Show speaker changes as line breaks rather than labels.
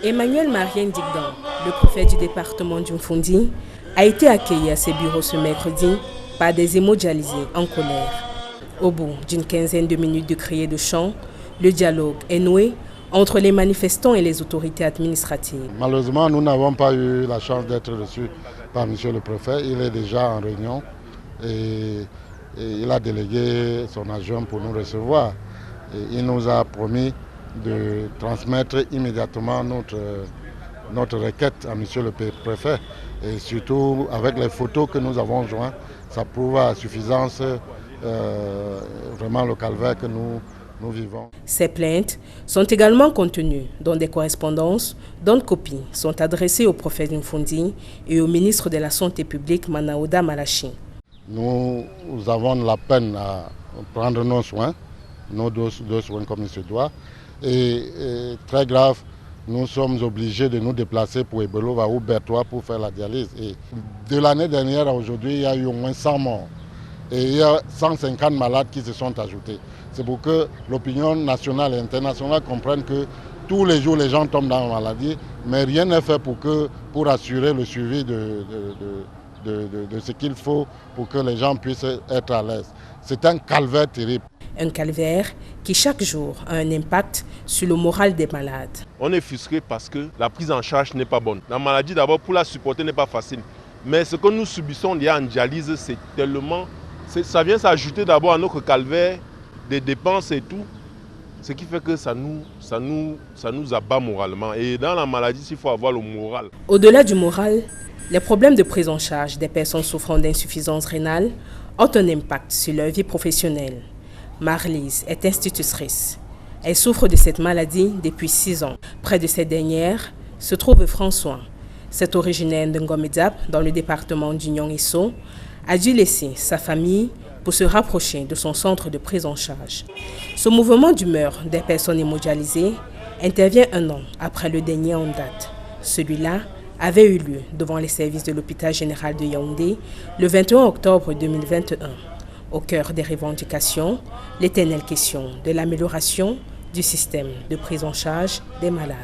Emmanuel Marien Digdan, le préfet du département du Mfundi, a été accueilli à ses bureaux ce mercredi par des hémodialysés en colère. Au bout d'une quinzaine de minutes de cris et de chants, le dialogue est noué entre les manifestants et les autorités administratives.
Malheureusement, nous n'avons pas eu la chance d'être reçus par M. le préfet. Il est déjà en réunion et il a délégué son adjoint pour nous recevoir. Et il nous a promis de transmettre immédiatement notre requête à M. le préfet. Et surtout avec les photos que nous avons jointes, ça prouve à suffisance vraiment le calvaire que nous vivons.
Ces plaintes sont également contenues dans des correspondances dont copies sont adressées au préfet du Mfundi et au ministre de la Santé publique Manaouda Malachi.
Nous avons la peine à prendre nos soins, nos deux soins comme il se doit. Et très grave, nous sommes obligés de nous déplacer pour Ebelova ou Bertois pour faire la dialyse. Et de l'année dernière à aujourd'hui, il y a eu au moins 100 morts. Et il y a 150 malades qui se sont ajoutés. C'est pour que l'opinion nationale et internationale comprenne que tous les jours les gens tombent dans la maladie, mais rien n'est fait pour assurer le suivi de ce qu'il faut pour que les gens puissent être à l'aise. C'est un calvaire terrible.
Un calvaire qui chaque jour a un impact sur le moral des malades.
On est frustré parce que la prise en charge n'est pas bonne. La maladie d'abord pour la supporter n'est pas facile. Mais ce que nous subissons lié en dialyse, c'est tellement... Ça vient s'ajouter d'abord à notre calvaire des dépenses et tout. Ce qui fait que ça nous abat moralement. Et dans la maladie, il faut avoir le moral.
Au-delà du moral, les problèmes de prise en charge des personnes souffrant d'insuffisance rénale ont un impact sur leur vie professionnelle. Marlise est institutrice. Elle souffre de cette maladie depuis 6 ans. Près de cette dernière se trouve François. Cet originaire de Ngomedzap, dans le département du Nyong-Isso, a dû laisser sa famille pour se rapprocher de son centre de prise en charge. Ce mouvement d'humeur des personnes hémodialysées intervient 1 an après le dernier en date. Celui-là avait eu lieu devant les services de l'hôpital général de Yaoundé le 21 octobre 2021. Au cœur des revendications, l'éternelle question de l'amélioration du système de prise en charge des malades.